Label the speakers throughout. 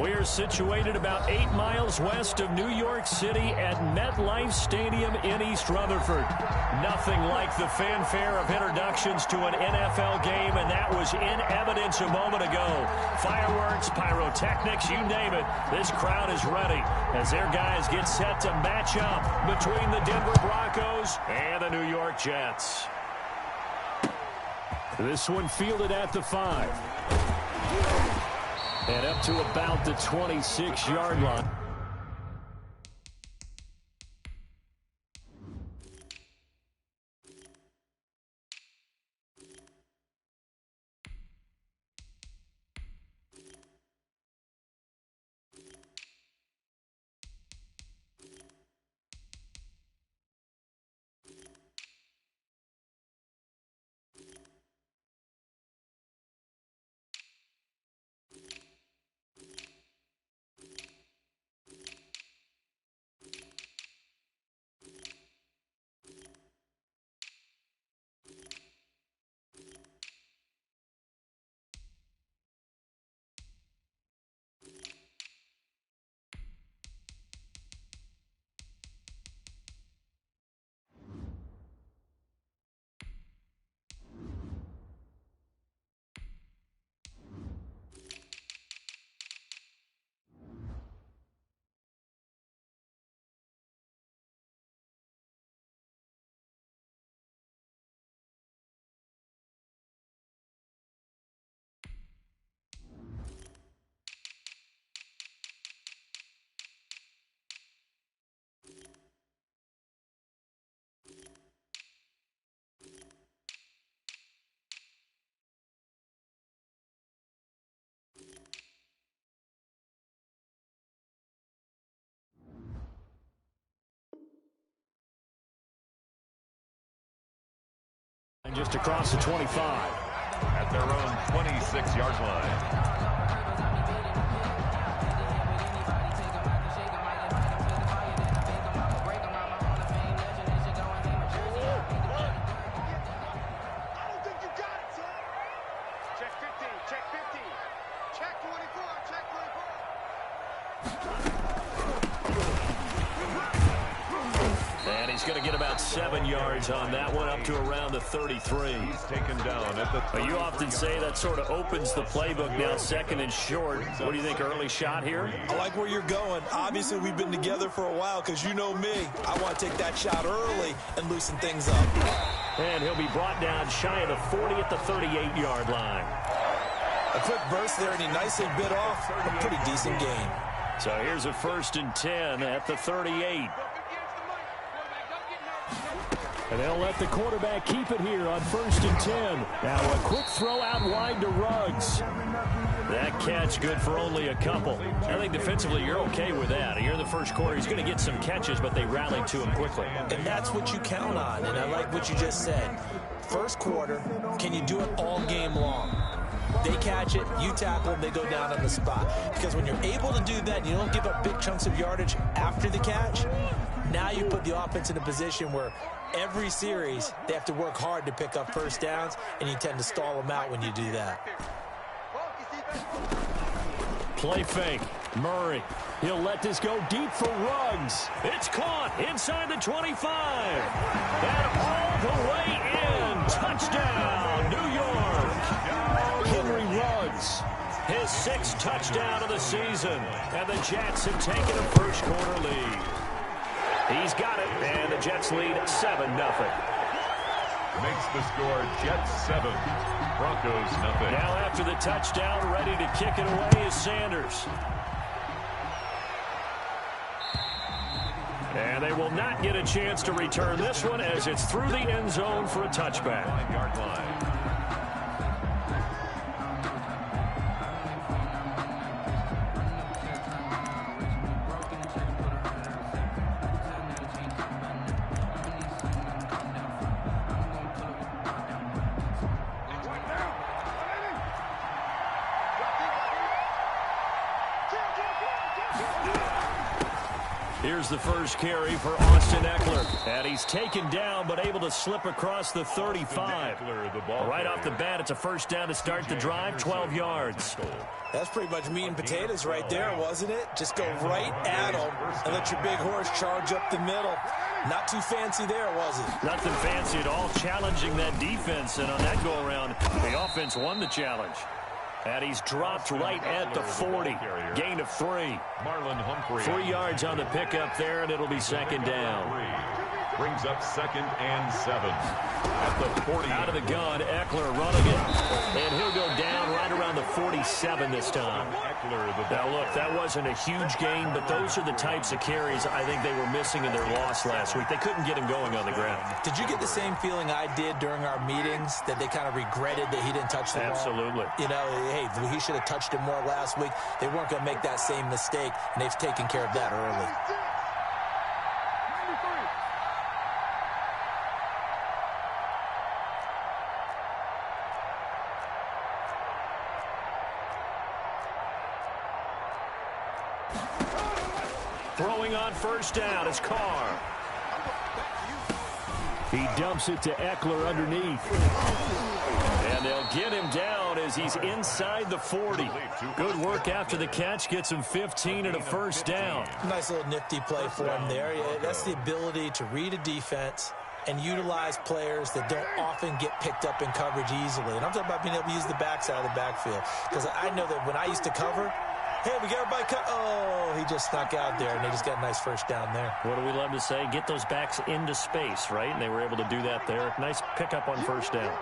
Speaker 1: We're situated about 8 miles west of New York City at MetLife Stadium in East Rutherford. Nothing like the fanfare of introductions to an NFL game, and that was in evidence a moment ago. Fireworks, pyrotechnics, you name it. This crowd is ready as their guys get set to match up between the Denver Broncos and the New York Jets. This one fielded at the 5. And up to about the 26-yard line. And just across the 25.
Speaker 2: At their own 26-yard line.
Speaker 1: He's going to get about 7 yards on that one, up to around the 33.
Speaker 2: He's taken down at the 33.
Speaker 1: You often say that sort of opens the playbook now, second and short. What do you think, early shot here?
Speaker 3: I like where you're going. Obviously, we've been together for a while because you know me. I want to take that shot early and loosen things up.
Speaker 1: And he'll be brought down shy of the 40 at the 38-yard line.
Speaker 3: A quick burst there, and he nicely bit off a pretty decent gain.
Speaker 1: So here's a 1st and 10 at the 38. And they'll let the quarterback keep it here on 1st and 10. Now a quick throw out wide to Ruggs. That catch good for only a couple. I think defensively you're okay with that. Here in the first quarter, he's going to get some catches, but they rallied to him quickly.
Speaker 3: And that's what you count on, and I like what you just said. First quarter, can you do it all game long? They catch it, you tackle them, they go down on the spot. Because when you're able to do that, you don't give up big chunks of yardage after the catch, now you put the offense in a position where every series, they have to work hard to pick up first downs, and you tend to stall them out when you do that.
Speaker 1: Play fake. Murray. He'll let this go deep for Ruggs. It's caught inside the 25. And all the way in. Touchdown, New York. Henry Ruggs. His 6th touchdown of the season. And the Jets have taken a first quarter lead. He's got it, and the Jets lead 7-0.
Speaker 2: Makes the score Jets 7, Broncos nothing.
Speaker 1: Now after the touchdown, ready to kick it away is Sanders. And they will not get a chance to return this one as it's through the end zone for a touchback.
Speaker 2: 9-yard line.
Speaker 1: Here's the first carry for Austin Ekeler. And he's taken down, but able to slip across the 35. Right off the bat, it's a first down to start the drive, 12 yards.
Speaker 3: That's pretty much meat and potatoes right there, wasn't it? Just go right at him and let your big horse charge up the middle. Not too fancy there, was it?
Speaker 1: Nothing fancy at all, challenging that defense. And on that go-around, the offense won the challenge. And he's dropped right at the 40. Gain of 3.
Speaker 2: Marlon Humphrey.
Speaker 1: 3 yards on the pickup there, and it'll be second down.
Speaker 2: Brings up 2nd and 7. At the 40.
Speaker 1: Out of the gun, Ekeler running it. And he'll go down right around the 47 this time. Now, look, that wasn't a huge gain, but those are the types of carries I think they were missing in their loss last week. They couldn't get him going on the ground.
Speaker 3: Did you get the same feeling I did during our meetings, that they kind of regretted that he didn't touch the ball?
Speaker 1: Absolutely.
Speaker 3: You know, hey, he should have touched it more last week. They weren't going to make that same mistake, and they've taken care of that early.
Speaker 1: Throwing on first down is Carr. He dumps it to Ekeler underneath. And they'll get him down as he's inside the 40. Good work after the catch. Gets him 15 and a first down.
Speaker 3: Nice little nifty play for him there. Yeah, that's the ability to read a defense and utilize players that don't often get picked up in coverage easily. And I'm talking about being able to use the backside of the backfield. Because I know that when I used to cover, hey, we got everybody cut. Oh, he just snuck out there, and they just got a nice first down there.
Speaker 1: What do we love to say? Get those backs into space, right? And they were able to do that there. Nice pickup on first down.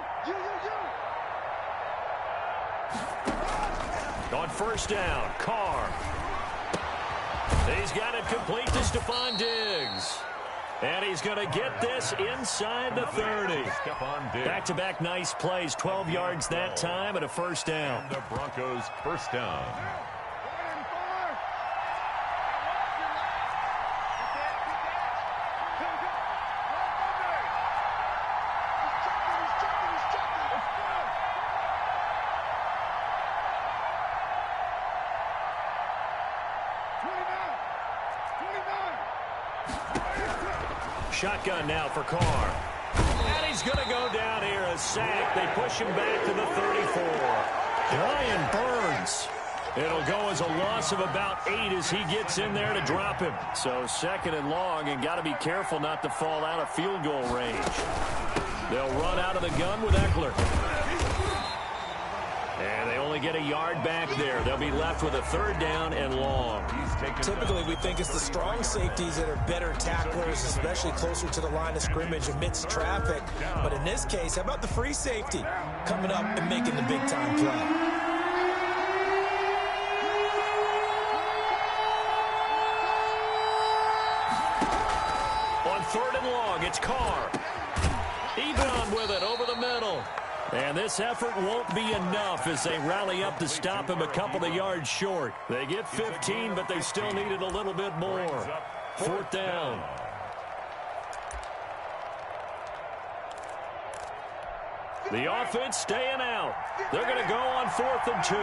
Speaker 1: On first down, Carr. He's got it complete to Stephon Diggs. And he's going to get this inside the 30. Back-to-back nice plays, 12 yards that time and a first down.
Speaker 2: The Broncos first down.
Speaker 1: Shotgun now for Carr. And he's going to go down here, a sack. They push him back to the 34. Brian Burns. It'll go as a loss of about 8 as he gets in there to drop him. So 2nd and long, and got to be careful not to fall out of field goal range. They'll run out of the gun with Ekeler. And they only get a yard back there. They'll be left with a 3rd down and long.
Speaker 3: Typically, we think it's the strong safeties that are better tacklers, especially closer to the line of scrimmage amidst traffic. But in this case, how about the free safety coming up and making the big-time play?
Speaker 1: On 3rd and long, it's Carr. Ebron with it over the middle. And this effort won't be enough as they rally up to stop him a couple of yards short. They get 15, but they still needed a little bit more. 4th down. The offense staying out. They're going to go on 4th and 2.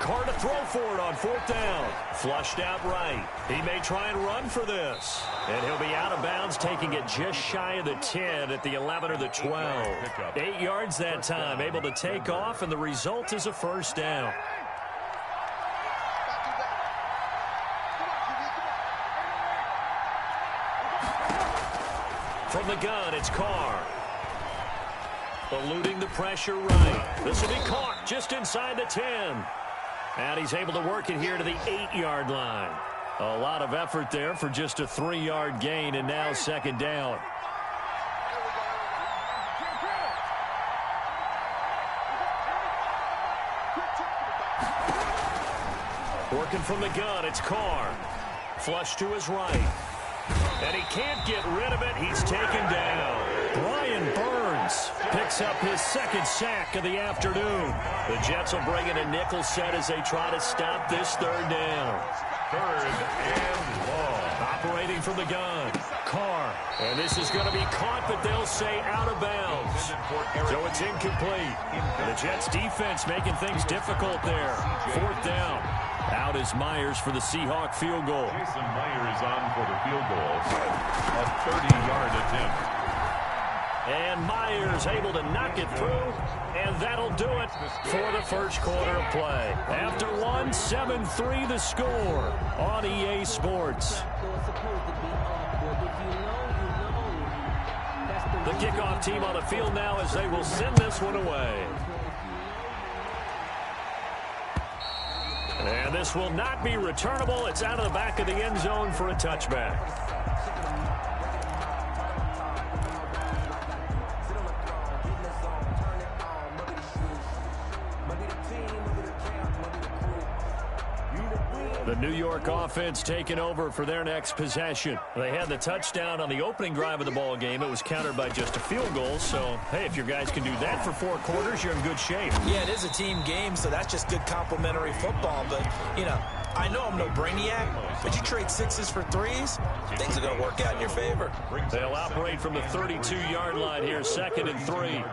Speaker 1: Carr to throw for it on 4th down. Flushed out right. He may try and run for this. And he'll be out of bounds, taking it just shy of the 10 at the 11 or the 12. 8 yards that time, able to take off, and the result is a first down. From the gun, it's Carr. Eluding the pressure right. This will be caught just inside the 10. And he's able to work it here to the 8-yard line. A lot of effort there for just a 3-yard gain, and now 2nd down. Working from the gun, it's Carr. Flush to his right. And he can't get rid of it. He's taken down. Brian Burns picks up his 2nd sack of the afternoon. The Jets will bring in a nickel set as they try to stop this 3rd down.
Speaker 2: 3rd and long.
Speaker 1: Operating from the gun. Carr. And this is going to be caught, but they'll say out of bounds. So it's incomplete. The Jets defense making things difficult there. 4th down. Out is Myers for the Seahawk field goal.
Speaker 2: Jason Myers on for the field goal. A 30-yard attempt.
Speaker 1: And Myers able to knock it through, and that'll do it for the first quarter of play. After one, 7-3 the score on EA Sports. The kickoff team on the field now as they will send this one away. And this will not be returnable. It's out of the back of the end zone for a touchback. The New York offense taking over for their next possession. They had the touchdown on the opening drive of the ball game. It was countered by just a field goal. So, hey, if your guys can do that for 4 quarters, you're in good shape.
Speaker 3: Yeah, it is a team game, so that's just good complimentary football. But, you know, I know I'm no brainiac, but you trade 6s for 3s, things are going to work out in your favor.
Speaker 1: They'll operate from the 32-yard line here, 2nd and 3.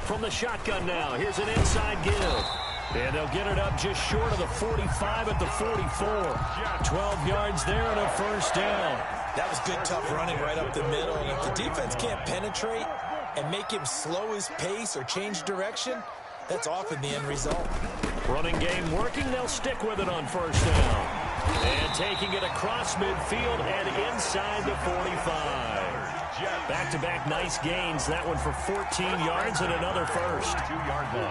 Speaker 1: From the shotgun now, here's an inside give. And they'll get it up just short of the 45 at the 44. 12 yards there and a first down.
Speaker 3: That was good, tough running right up the middle. And if the defense can't penetrate and make him slow his pace or change direction, that's often the end result.
Speaker 1: Running game working, they'll stick with it on first down. And taking it across midfield and inside the 45. Back-to-back nice gains. That one for 14 yards and another first.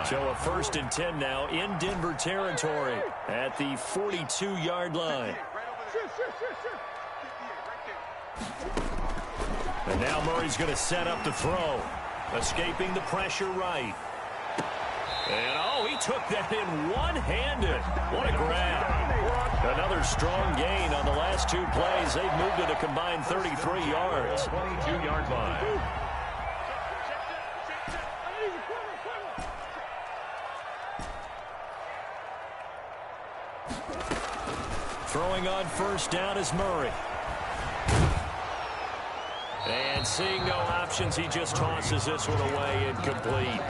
Speaker 1: So a 1st and 10 now in Denver territory at the 42-yard line. And now Murray's going to set up the throw. Escaping the pressure right. And, oh, he took that in one-handed. What a grab. Another strong gain on the last 2 plays. They've moved it a combined 33 yards.
Speaker 2: 22-yard line.
Speaker 1: Throwing on first down is Murray. And seeing no options, he just tosses this one away, incomplete.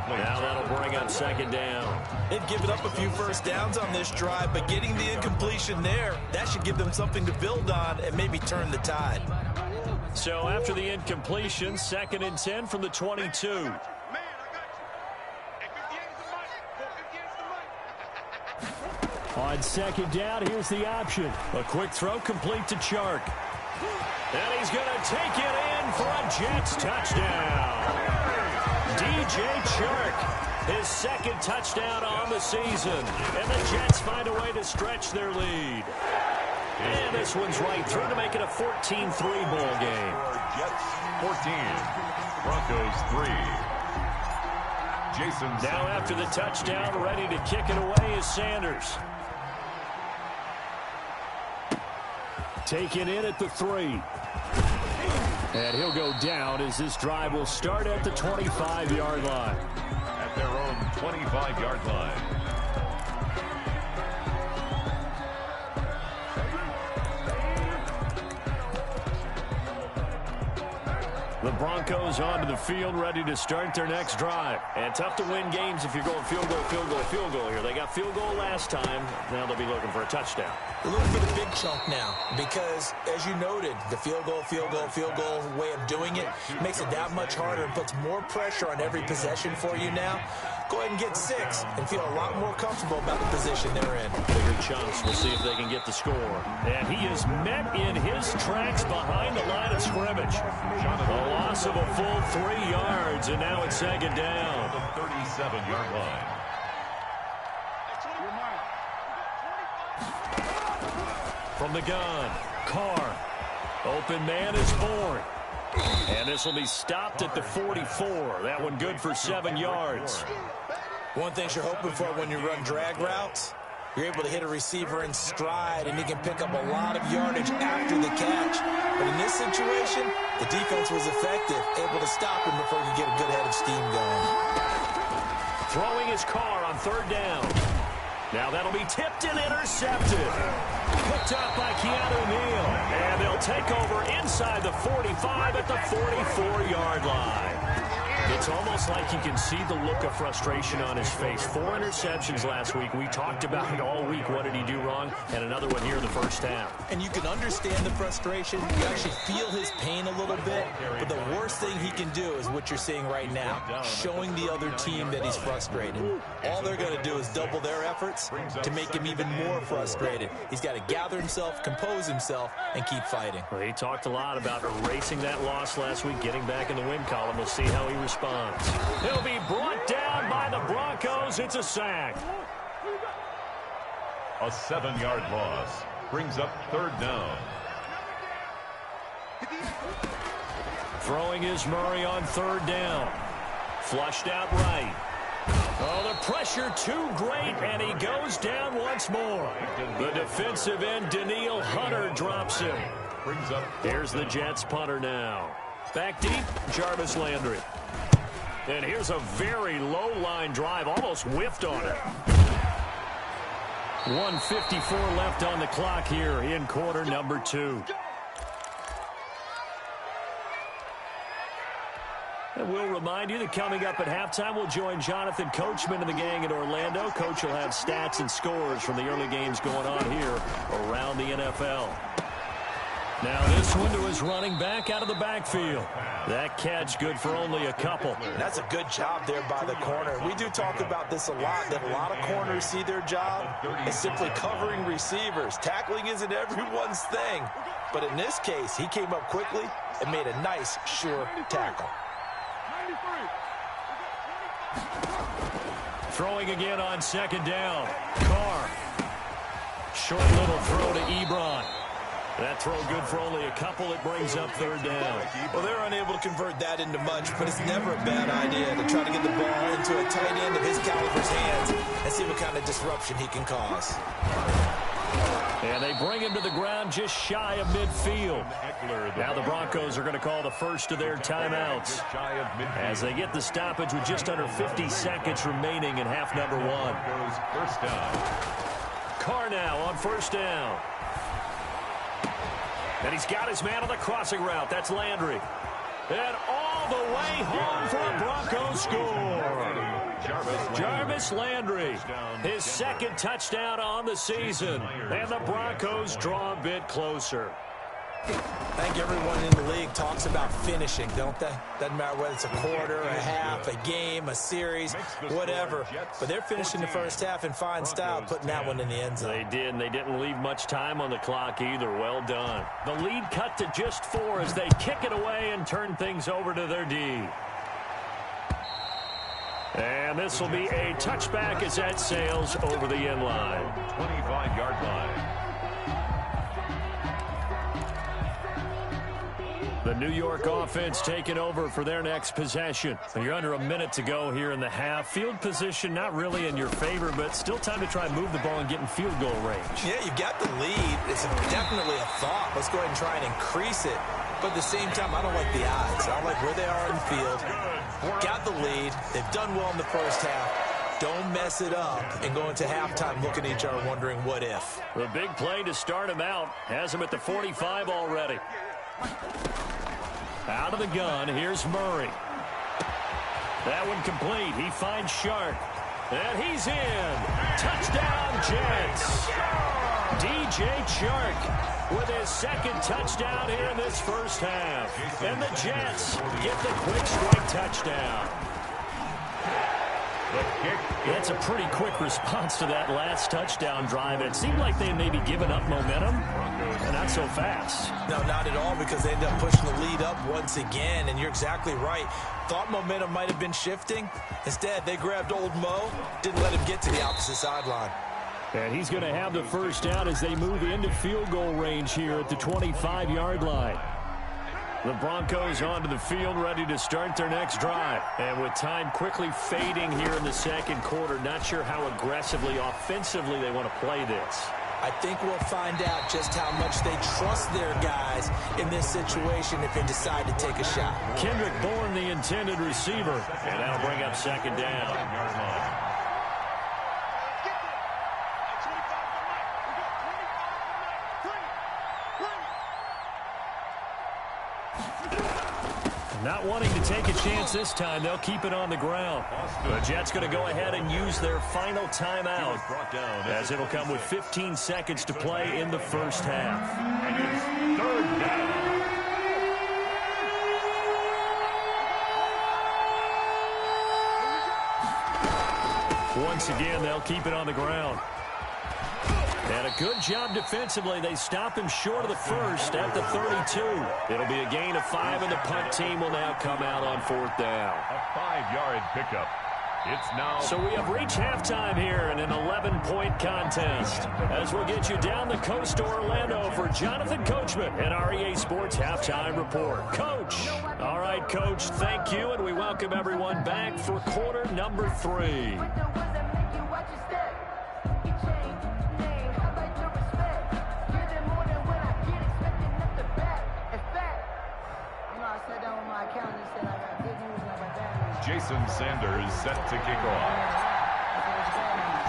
Speaker 1: Now that'll bring up 2nd down.
Speaker 3: They've given up a few first downs on this drive, but getting the incompletion there, that should give them something to build on and maybe turn the tide.
Speaker 1: So after the incompletion, 2nd and 10 from the 22. On 2nd down, here's the option. A quick throw complete to Chark. And he's going to take it in for a Jets touchdown. DJ Chark, his 2nd touchdown on the season. And the Jets find a way to stretch their lead. And this one's right through to make it a 14-3 ball game.
Speaker 2: Jets 14, Broncos 3. Jason
Speaker 1: now after the touchdown, ready to kick it away is Sanders. Taken in at the 3. And he'll go down as this drive will start at the 25-yard line.
Speaker 2: At their own 25-yard line.
Speaker 1: The Broncos onto the field, ready to start their next drive. And tough to win games if you're going field goal, field goal, field goal here. They got field goal last time. Now they'll be looking for a touchdown.
Speaker 3: They're looking for the big chunk now because, as you noted, the field goal way of doing it makes it that much harder and puts more pressure on every possession for you now. Go ahead and get 6 and feel a lot more comfortable about the position they're in.
Speaker 1: Bigger chunks. We'll see if they can get the score. And he is met in his tracks behind the line of scrimmage. A loss of a full 3 yards, and now it's 2nd down.
Speaker 2: The 37-yard line.
Speaker 1: From the gun, Carr. Open man is Bourne. And this will be stopped at the 44. That one good for 7 yards.
Speaker 3: One thing you're hoping for when you run drag routes, you're able to hit a receiver in stride, and he can pick up a lot of yardage after the catch. But in this situation, The defense was effective, able to stop him before he could get a good head of steam going.
Speaker 1: Throwing his car on third down. Now that'll be tipped and intercepted. Picked up by Keanu Neal. And they'll take over inside the 45 at the 44-yard line. It's almost like you can see the look of frustration on his face. 4 interceptions last week. We talked about it all week. What did he do wrong? And another one here in the first half.
Speaker 3: And you can understand the frustration. You actually feel his pain a little bit. But the worst thing he can do is what you're seeing right now, showing the other team that he's frustrated. All they're going to do is double their efforts to make him even more frustrated. He's got to gather himself, compose himself, and keep fighting.
Speaker 1: Well, he talked a lot about erasing that loss last week, getting back in the win column. We'll see how he responds. He'll be brought down by the Broncos. It's a sack.
Speaker 2: A 7-yard loss brings up third down.
Speaker 1: Throwing is Murray on third down. Flushed out right. Oh, the pressure too great, and he goes down once more. The defensive end, Danielle Hunter, drops him. Here's the Jets punter now. Back deep, Jarvis Landry. And here's a very low-line drive, almost whiffed on it. 1:54 left on the clock here in quarter number 2. And we'll remind you that coming up at halftime, we'll join Jonathan Coachman and the gang in Orlando. Coach will have stats and scores from the early games going on here around the NFL. Now this one to his running back out of the backfield. That catch good for only a couple.
Speaker 3: That's a good job there by the corner. We do talk about this a lot, that a lot of corners see their job as simply covering receivers. Tackling isn't everyone's thing. But in this case, he came up quickly and made a nice, sure tackle.
Speaker 1: Throwing again on second down. Carr. Short little throw to Ebron. That throw good for only a couple. It brings up third down.
Speaker 3: Well, they're unable to convert that into much, but it's never a bad idea to try to get the ball into a tight end of his caliber's hands and see what kind of disruption he can cause.
Speaker 1: And they bring him to the ground just shy of midfield. Now the Broncos are going to call the first of their timeouts as they get the stoppage with just under 50 seconds remaining in half number 1.
Speaker 2: First down.
Speaker 1: Carr now on first down. And he's got his man on the crossing route. That's Landry. And all the way home for a Broncos score. Jarvis Landry, his second touchdown on the season. And the Broncos draw a bit closer.
Speaker 3: I think everyone in the league talks about finishing, don't they? Doesn't matter whether it's a quarter, a half, a game, a series, whatever. But they're finishing the first half in fine style, putting that one in the end zone.
Speaker 1: They did, and they didn't leave much time on the clock either. Well done. The lead cut to just 4 as they kick it away and turn things over to their D. And this will be a touchback as that sails over the end line.
Speaker 2: 25-yard line.
Speaker 1: The New York offense taking over for their next possession. You're under a minute to go here in the half. Field position not really in your favor, but still time to try and move the ball and get in field goal range.
Speaker 3: Yeah, you've got the lead. It's definitely a thought. Let's go ahead and try and increase it. But at the same time, I don't like the odds. I don't like where they are in the field. Got the lead. They've done well in the first half. Don't mess it up and go into halftime looking at each other wondering what if.
Speaker 1: The big play to start him out has him at the 45 already. Out of the gun, here's Murray. That one complete. He finds Shark. And he's in. Touchdown, Jets. DJ Chark with his second touchdown here in this first half. And the Jets get the quick strike touchdown. That's a pretty quick response to that last touchdown drive. It seemed like they may be giving up momentum, and not so fast.
Speaker 3: No, not at all, because they end up pushing the lead up once again, and you're exactly right. Thought momentum might have been shifting. Instead, they grabbed old Mo, didn't let him get to the opposite sideline.
Speaker 1: And he's going to have the first down as they move into field goal range here at the 25-yard line. The Broncos onto the field, ready to start their next drive. And with time quickly fading here in the second quarter, not sure how aggressively, offensively they want to play this.
Speaker 3: I think we'll find out just how much they trust their guys in this situation if they decide to take a shot.
Speaker 1: Kendrick Bourne, the intended receiver, and that'll bring up second down. Not wanting to take a chance this time, they'll keep it on the ground. The Jets going to go ahead and use their final timeout, as it'll come with 15 seconds to play in the first half.
Speaker 2: And it's third down.
Speaker 1: Once again, they'll keep it on the ground. And a good job defensively. They stop him short of the first at the 32. It'll be a gain of 5, and the punt team will now come out on fourth down.
Speaker 2: A 5-yard pickup. It's now.
Speaker 1: So we have reached halftime here in an 11-point contest. As we'll get you down the coast to Orlando for Jonathan Coachman and our EA Sports Halftime Report. Coach. All right, Coach, thank you, and we welcome everyone back for quarter number 3.
Speaker 2: Jason Sanders set to kick off.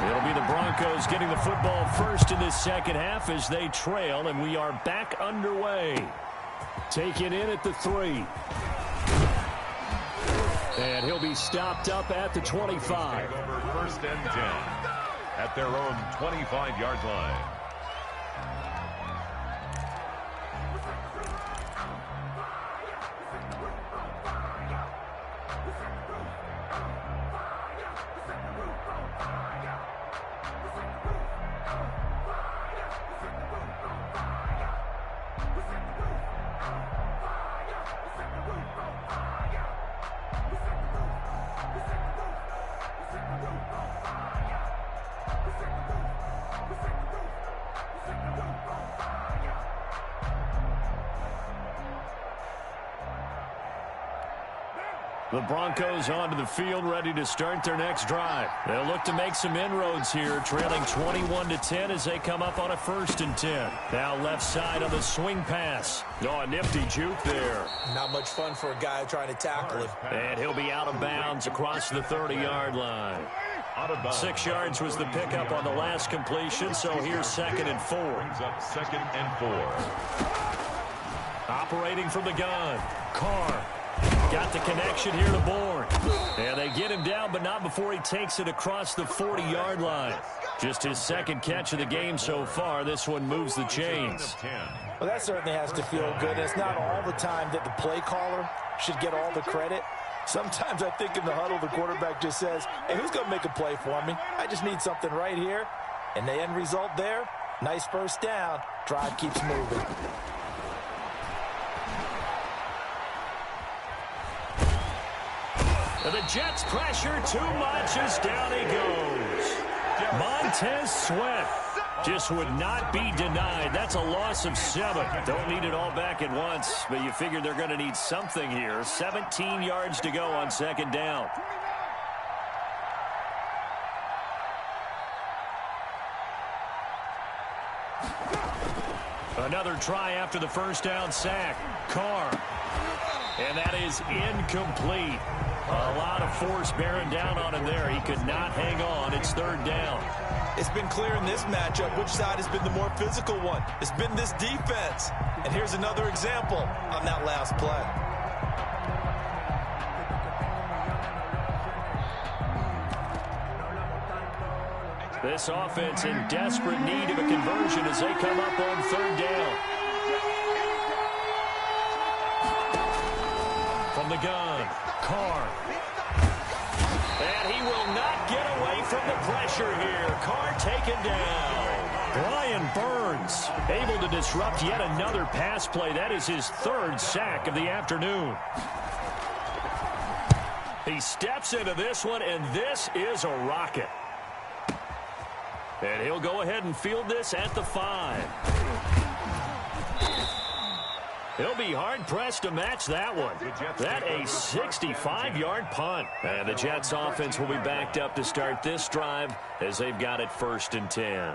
Speaker 1: It'll be the Broncos getting the football first in this second half as they trail, and we are back underway. Taken in at the 3. And he'll be stopped up at the 25.
Speaker 2: Take over first and 10 at their own 25-yard line.
Speaker 1: The Broncos onto the field, ready to start their next drive. They'll look to make some inroads here, trailing 21-10 as they come up on a 1st and 10. Now left side on the swing pass. Oh, a nifty juke there.
Speaker 3: Not much fun for a guy trying to tackle him.
Speaker 1: And he'll be out of bounds across the 30-yard line. 6 yards was the pickup on the last completion, so here's 2nd and 4.
Speaker 2: Brings up 2nd and 4.
Speaker 1: Operating from the gun, Carr. Got the connection here to Bourne. And they get him down, but not before he takes it across the 40-yard line. Just his 2nd catch of the game so far. This one moves the chains.
Speaker 3: Well, that certainly has to feel good. It's not all the time that the play caller should get all the credit. Sometimes I think in the huddle, the quarterback just says, hey, who's going to make a play for me? I just need something right here. And the end result there, nice first down. Drive keeps moving.
Speaker 1: And the Jets pressure too much as down he goes. Montez Sweat just would not be denied. That's a loss of 7. Don't need it all back at once, but you figure they're going to need something here. 17 yards to go on 2nd down. Another try after the first down sack. Carr. And that is incomplete. A lot of force bearing down on him there. He could not hang on. It's 3rd down.
Speaker 3: It's been clear in this matchup which side has been the more physical one. It's been this defense. And here's another example on that last play.
Speaker 1: This offense in desperate need of a conversion as they come up on 3rd down. From the gun, Carr. And he will not get away from the pressure here. Carr taken down. Brian Burns able to disrupt yet another pass play. That is his 3rd sack of the afternoon. He steps into this one, and this is a rocket. And he'll go ahead and field this at the 5. He'll be hard-pressed to match that one. That a 65-yard punt. And the Jets offense will be backed up to start this drive as they've got it 1st and 10.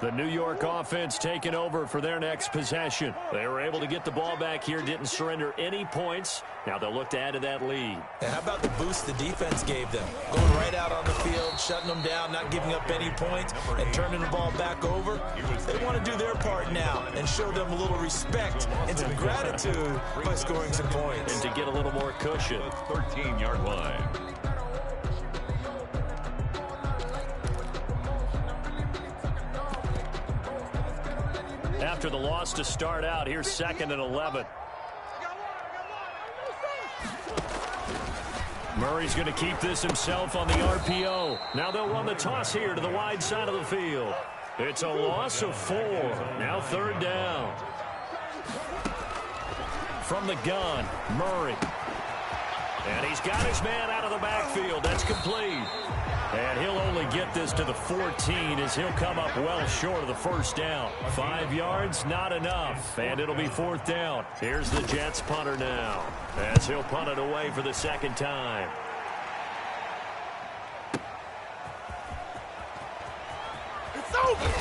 Speaker 1: The New York offense taking over for their next possession. They were able to get the ball back here, didn't surrender any points. Now they'll look to add to that lead.
Speaker 3: And how about the boost the defense gave them? Going right out on the field, shutting them down, not giving up any points, and turning the ball back over. They want to do their part now and show them a little respect and some gratitude by scoring some points.
Speaker 1: And to get a little more cushion.
Speaker 2: 13-yard line.
Speaker 1: After the loss to start out, here's 2nd and 11. Murray's going to keep this himself on the RPO. Now they'll run the toss here to the wide side of the field. It's a loss of 4. Now 3rd down. From the gun, Murray. And he's got his man out of the backfield. That's complete. And he'll only get this to the 14 as he'll come up well short of the first down. 5 yards, not enough. And it'll be 4th down. Here's the Jets punter now as he'll punt it away for the 2nd time.
Speaker 4: It's over.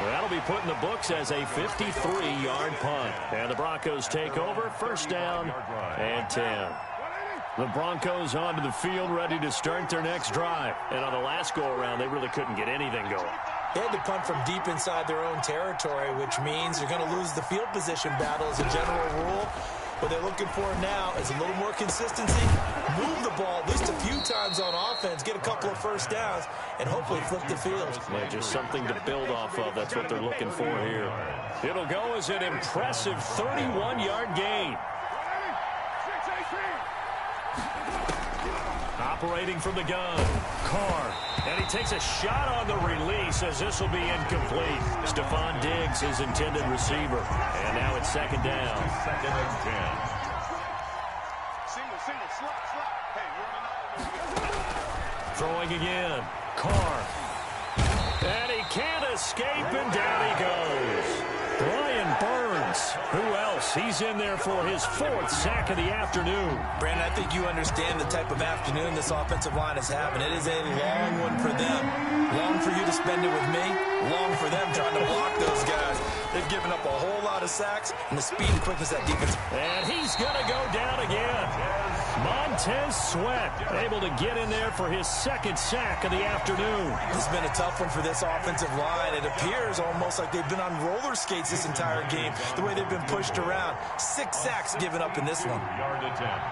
Speaker 1: That'll be put in the books as a 53-yard punt. And the Broncos take over, 1st down and 10. The Broncos onto the field ready to start their next drive. And on the last go-around, they really couldn't get anything going.
Speaker 3: They had to punt from deep inside their own territory, which means they're going to lose the field position battle as a general rule. What they're looking for now is a little more consistency, move the ball at least a few times on offense, get a couple of first downs, and hopefully flip the field.
Speaker 1: Yeah, just something to build off of. That's what they're looking for here. It'll go as an impressive 31-yard gain. Operating from the gun, Carr. And he takes a shot on the release as this will be incomplete. Stephon Diggs, his intended receiver. And now it's 2nd down.
Speaker 2: 2nd and 10.
Speaker 4: Single, slot. Hey,
Speaker 1: Throwing again, Carr. And he can't escape, and down he goes. Brian Burns. Who else? He's in there for his 4th sack of the afternoon.
Speaker 3: Brandon, I think you understand the type of afternoon this offensive line is having. It is a long one for them. Long for you to spend it with me. Long for them trying to block those guys. They've given up a whole lot of sacks, and the speed and quickness of that defense.
Speaker 1: And he's going to go down again. Montez Sweat able to get in there for his 2nd sack of the afternoon.
Speaker 3: This has been a tough one for this offensive line. It appears almost like they've been on roller skates this entire game, the way they've been pushed around. 6 sacks given up in this one.
Speaker 2: Yard attempt.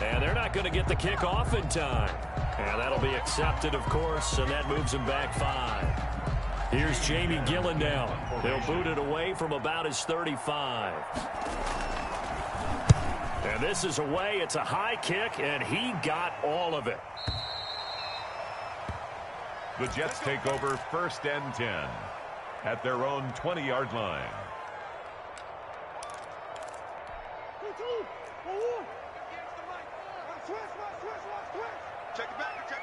Speaker 1: And they're not going to get the kickoff in time. And that'll be accepted, of course, and that moves him back 5. Here's Jamie Gillen now. He'll boot it away from about his 35. And this is away. It's a high kick, and he got all of it.
Speaker 2: The Jets take over 1st and 10 at their own 20-yard line.
Speaker 4: Check it back. Check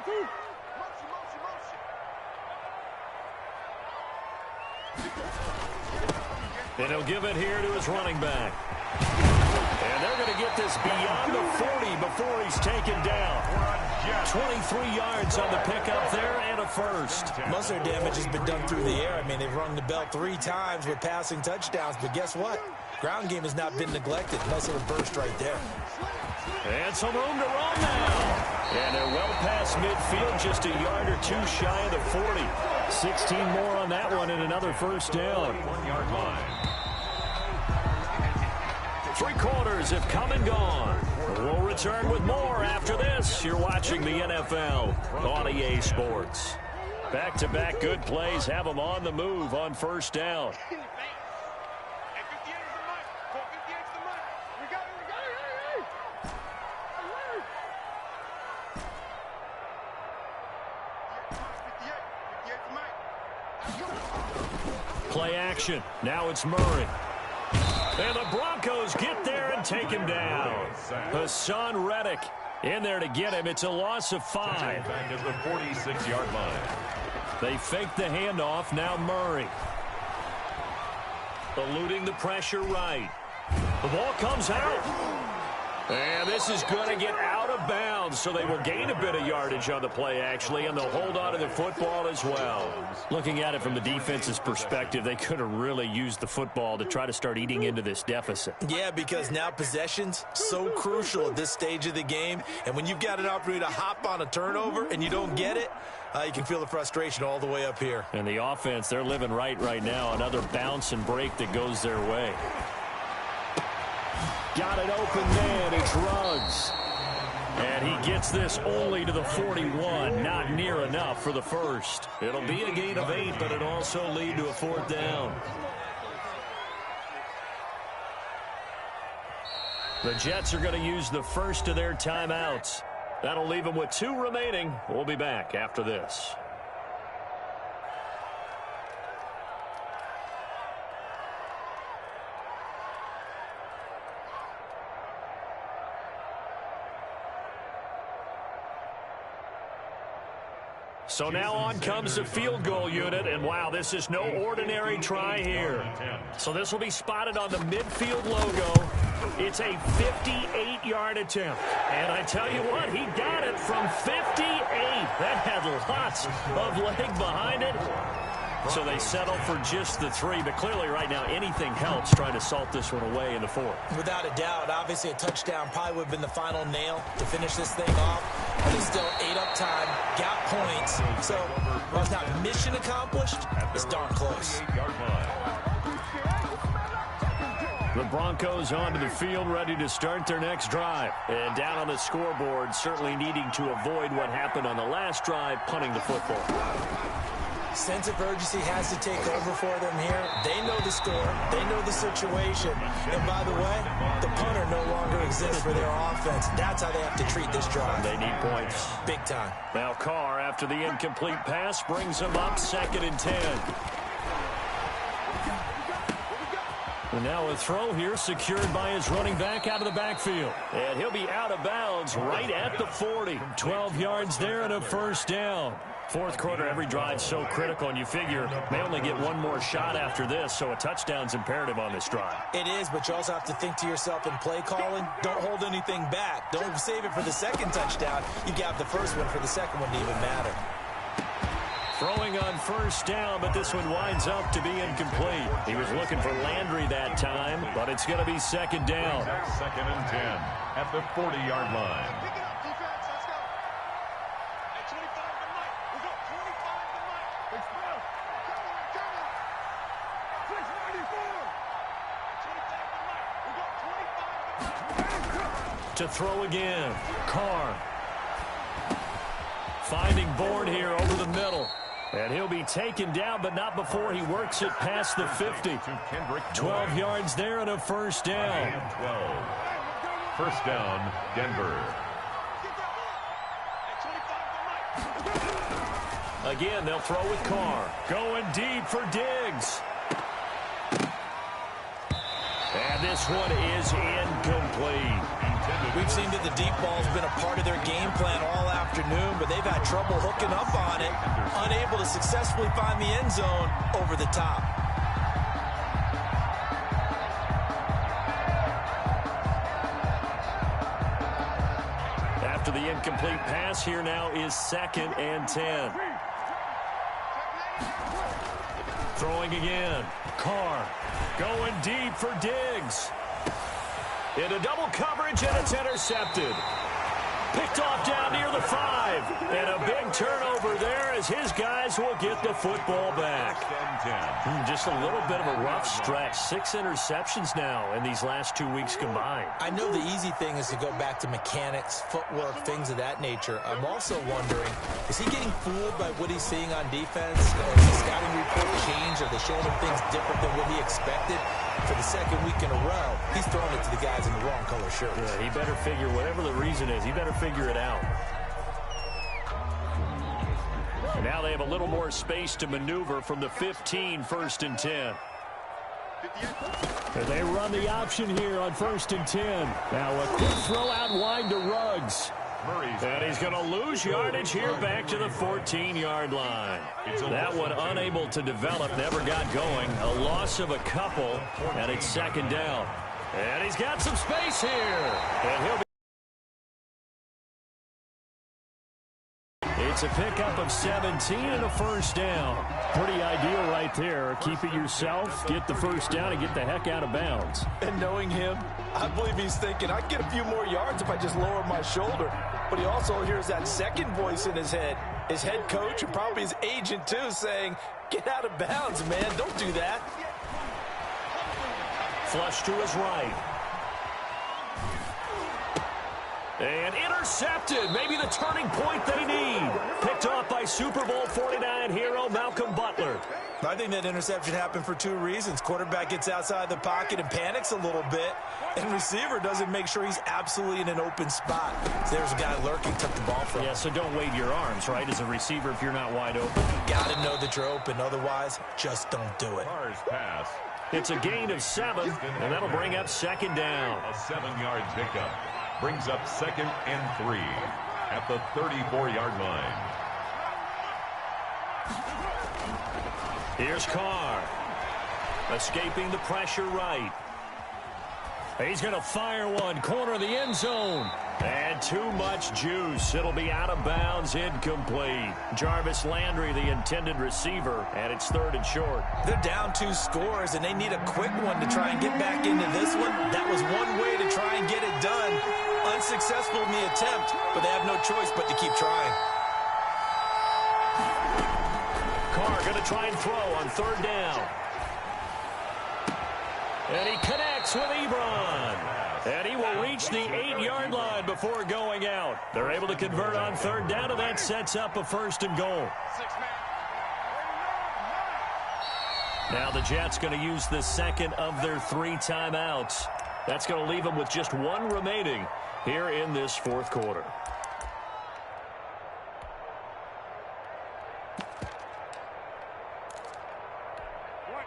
Speaker 4: 3. Motion.
Speaker 1: And he'll give it here to his running back. And they're going to get this beyond the 40 before he's taken down. 23 yards on the pickup there and a first.
Speaker 3: Most of their damage has been done through the air. I mean, they've rung the bell 3 times with passing touchdowns, but guess what? Ground game has not been neglected. Nice little burst right there.
Speaker 1: And some room to run now. And they're well past midfield, just a yard or 2 shy of the 40. 16 more on that one and another first down.
Speaker 2: 1-yard line.
Speaker 1: 3 quarters have come and gone. We'll return with more after this. You're watching the NFL on EA Sports. Back-to-back good plays have them on the move on first down. Play action. Now it's Murray. And the Broncos get there and take him down. Hassan Reddick in there to get him. It's a loss of 5.
Speaker 2: Back at the 46-yard line.
Speaker 1: They fake the handoff. Now Murray. eluding the pressure right. The ball comes out. And this is going to get out of bounds, so they will gain a bit of yardage on the play, actually, and they'll hold on to the football as well. Looking at it from the defense's perspective, they could have really used the football to try to start eating into this deficit.
Speaker 3: Yeah, because now possession's so crucial at this stage of the game, and when you've got an opportunity to hop on a turnover and you don't get it, you can feel the frustration all the way up here.
Speaker 1: And the offense, they're living right now. Another bounce and break that goes their way. Got it open man. It's Ruggs. And he gets this only to the 41. Not near enough for the first. It'll be a gain of 8, but it'll also lead to a 4th down. The Jets are going to use the first of their timeouts. That'll leave them with 2 remaining. We'll be back after this. So now on comes the field goal unit, and wow, this is no ordinary try here. So this will be spotted on the midfield logo. It's a 58-yard attempt. And I tell you what, he got it from 58. That had lots of leg behind it. So they settle for just the 3, but clearly right now anything helps trying to salt this one away in the 4th.
Speaker 3: Without a doubt, obviously a touchdown probably would have been the final nail to finish this thing off. But it's still 8 up time, got points. So while it's not mission accomplished, it's darn close.
Speaker 1: The Broncos onto the field, ready to start their next drive. And down on the scoreboard, certainly needing to avoid what happened on the last drive, punting the football.
Speaker 3: Sense of urgency has to take over for them here. They know the score. They know the situation. And by the way, the punter no longer exists for their offense. That's how they have to treat this drive.
Speaker 1: They need points.
Speaker 3: Big time.
Speaker 1: Now Carr, after the incomplete pass, brings them up 2nd and 10. And now a throw here secured by his running back out of the backfield. And he'll be out of bounds right at the 40. 12 yards there and a 1st down. 4th quarter, every drive so critical, and you figure they only get one more shot after this, so a touchdown's imperative on this drive.
Speaker 3: It is, but you also have to think to yourself in play calling, don't hold anything back. Don't save it for the 2nd touchdown. You got the first one for the 2nd one to even matter.
Speaker 1: Throwing on 1st down, but this one winds up to be incomplete. He was looking for Landry that time, but it's going to be 2nd down.
Speaker 2: 2nd and 10 at the 40-yard line.
Speaker 4: Pick it up, defense. Let's go. At 25 to Mike. We go 25 to Mike. Let's go. Cover. 694. 25 to Mike. We go 25 to Mike.
Speaker 1: To throw again. Carr. Finding Bourne here over the middle. And he'll be taken down, but not before he works it past the 50. 12 yards there and a 1st down.
Speaker 2: 12. 1st down, Denver.
Speaker 1: Again, they'll throw with Carr. Going deep for Diggs. And this one is incomplete.
Speaker 3: We've seen that the deep ball's been a part of their game plan all afternoon, but they've had trouble hooking up on it, unable to successfully find the end zone over the top.
Speaker 1: After the incomplete pass, here now is 2nd and 10. Throwing again. Carr going deep for Diggs. Into double coverage, and it's intercepted. Picked off down near the 5. And a big turnover there as his guys will get the football back. Just a little bit of a rough stretch. 6 interceptions now in these last 2 weeks combined.
Speaker 3: I know the easy thing is to go back to mechanics, footwork, things of that nature. I'm also wondering, is he getting fooled by what he's seeing on defense? Has the scouting report changed? Are they showing him things different than what he expected? For the 2nd week in a row, he's throwing it to the guys in the wrong color shirts.
Speaker 1: Yeah, he better figure, whatever the reason is, he better figure it out. And now they have a little more space to maneuver from the 15, 1st and 10. And they run the option here on 1st and 10. Now a quick throw out wide to Ruggs. And he's going to lose yardage here back to the 14-yard line. That one unable to develop, never got going. A loss of a couple, and it's second down. And he's got some space here. And he'll be... It's a pickup of 17 and a first down. Pretty ideal right there. Keep it yourself, get the first down, and get the heck out of bounds.
Speaker 3: And knowing him, I believe he's thinking, I can get a few more yards if I just lower my shoulder. But he also hears that second voice in his head coach and probably his agent too, saying, get out of bounds, man. Don't do that.
Speaker 1: Flush to his right. And intercepted. Maybe the turning point they need. Picked off by Super Bowl 49 hero Malcolm Butler.
Speaker 3: I think that interception happened for two reasons. Quarterback gets outside the pocket and panics a little bit, and receiver doesn't make sure he's absolutely in an open spot. So there's a guy lurking, took the ball from him.
Speaker 1: Yeah, so don't wave your arms, right, as a receiver if you're not wide open.
Speaker 3: Got to know that you're open. Otherwise, just don't do it.
Speaker 2: Pass.
Speaker 1: It's a gain of 7, and that'll bring up second down.
Speaker 2: A 7-yard pickup brings up 2nd and 3 at the 34-yard line.
Speaker 1: Here's Carr. Escaping the pressure right. He's going to fire one. Corner of the end zone. And too much juice. It'll be out of bounds, incomplete. Jarvis Landry, the intended receiver, and it's 3rd and short.
Speaker 3: They're down 2 scores, and they need a quick one to try and get back into this one. That was one way to try and get it done. Unsuccessful in the attempt, but they have no choice but to keep trying.
Speaker 1: Carr going to try and throw on 3rd down. And he connects with Ebron. And he will reach the 8-yard line before going out. They're able to convert on 3rd down, and that sets up a 1st and goal. Now the Jets going to use the 2nd of their 3 timeouts. That's going to leave them with just 1 remaining here in this 4th quarter.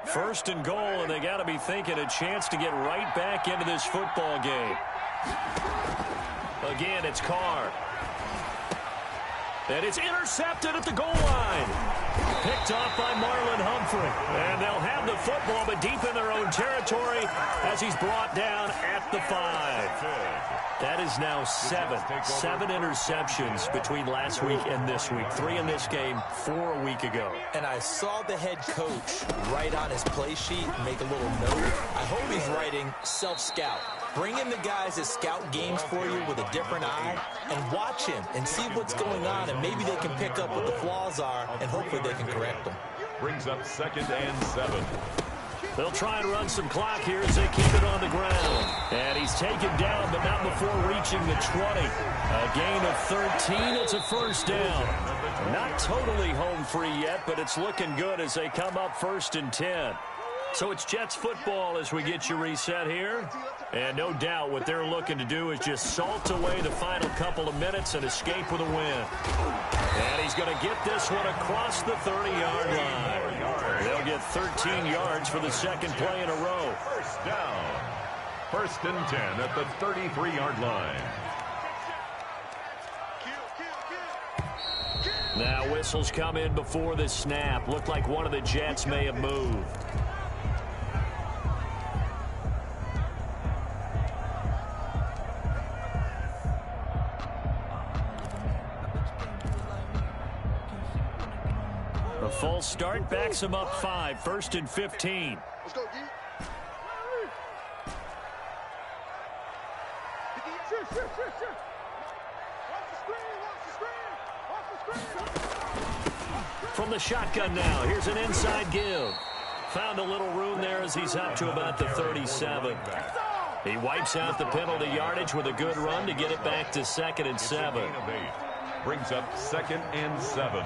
Speaker 1: First and goal, and they got to be thinking a chance to get right back into this football game. Again, it's Carr. And it's intercepted at the goal line. Picked off by Marlon Humphrey. And they'll have the football, but deep in their own territory as he's brought down at the 5. That is now 7 interceptions between last week and this week. 3 in this game, 4 a week ago.
Speaker 3: And I saw the head coach write on his play sheet and make a little note. I hope he's writing self-scout. Bring in the guys that scout games for you with a different eye and watch him and see what's going on, and maybe they can pick up what the flaws are, and hopefully they can correct them.
Speaker 2: Brings up 2nd and 7.
Speaker 1: They'll try and run some clock here as they keep it on the ground. And he's taken down, but not before reaching the 20. A gain of 13. It's a 1st down. Not totally home free yet, but it's looking good as they come up 1st and 10. So it's Jets football as we get you reset here. And no doubt what they're looking to do is just salt away the final couple of minutes and escape with a win. And he's going to get this one across the 30-yard line. They'll get 13 yards for the 2nd play in a row.
Speaker 2: First down. 1st and 10 at the 33-yard line.
Speaker 1: Now whistles come in before the snap. Looked like one of the Jets may have moved. A full start backs him up 5. 1st and 15.
Speaker 4: Let's go, D.
Speaker 1: From the shotgun now, here's an inside give. Found a little room there as he's up to about the 37. He wipes out the penalty yardage with a good run to get it back to 2nd and 7.
Speaker 2: Brings up 2nd and 7.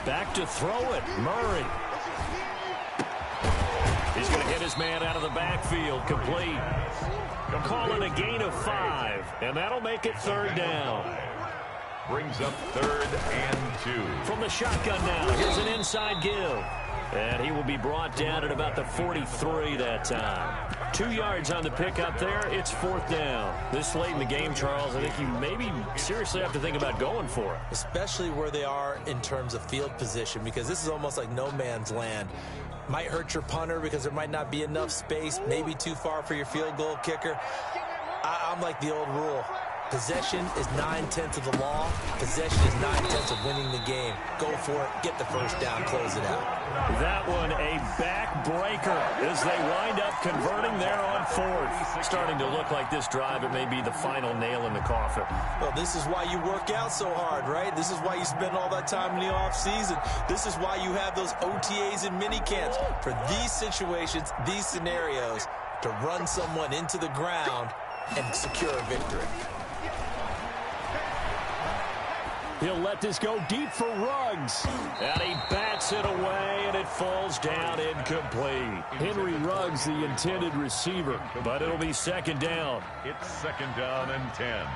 Speaker 1: Back to throw it, Murray. He's going to hit his man out of the backfield, complete. Calling a gain of 5, and that'll make it 3rd down.
Speaker 2: Brings up 3rd and 2.
Speaker 1: From the shotgun now, here's an inside give. And he will be brought down at about the 43 that time. 2 yards on the pickup there. It's 4th down. This late in the game, Charles, I think you maybe seriously have to think about going for it.
Speaker 3: Especially where they are in terms of field position, because this is almost like no man's land. Might hurt your punter because there might not be enough space, maybe too far for your field goal kicker. I'm like the old rule. Possession is 9/10 of the law. Possession is 9/10 of winning the game. Go for it. Get the first down. Close it out.
Speaker 1: That one a backbreaker as they wind up converting there on 4th. Starting to look like this drive, it may be the final nail in the coffin.
Speaker 3: Well, this is why you work out so hard, right? This is why you spend all that time in the offseason. This is why you have those OTAs and mini camps. For these situations, these scenarios, to run someone into the ground and secure a victory.
Speaker 1: He'll let this go deep for Ruggs. And he bats it away, and it falls down incomplete. Henry Ruggs, the intended receiver, but it'll be 2nd down.
Speaker 2: It's 2nd down and 10.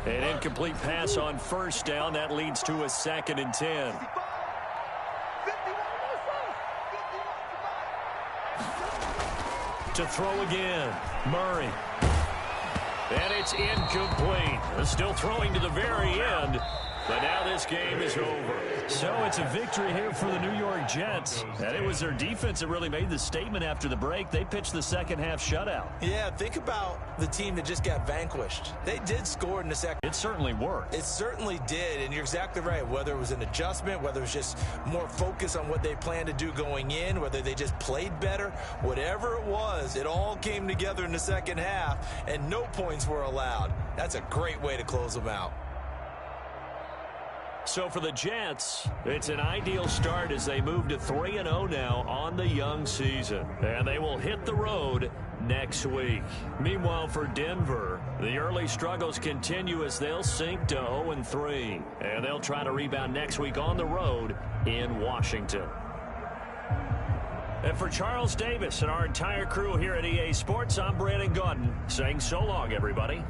Speaker 1: An incomplete pass on 1st down. That leads to a 2nd and 10. To throw again, Murray. And it's incomplete. Still throwing to the very end. But now this game is over. So it's a victory here for the New York Jets. And it was their defense that really made the statement after the break. They pitched the second half shutout.
Speaker 3: Yeah, think about the team that just got vanquished. They did score in the second.
Speaker 1: It certainly worked.
Speaker 3: It certainly did, and you're exactly right. Whether it was an adjustment, whether it was just more focus on what they planned to do going in, whether they just played better, whatever it was, it all came together in the second half, and no points were allowed. That's a great way to close them out.
Speaker 1: So for the Jets, it's an ideal start as they move to 3-0 now on the young season. And they will hit the road next week. Meanwhile, for Denver, the early struggles continue as they'll sink to 0-3. And they'll try to rebound next week on the road in Washington. And for Charles Davis and our entire crew here at EA Sports, I'm Brandon Gaudin saying so long, everybody.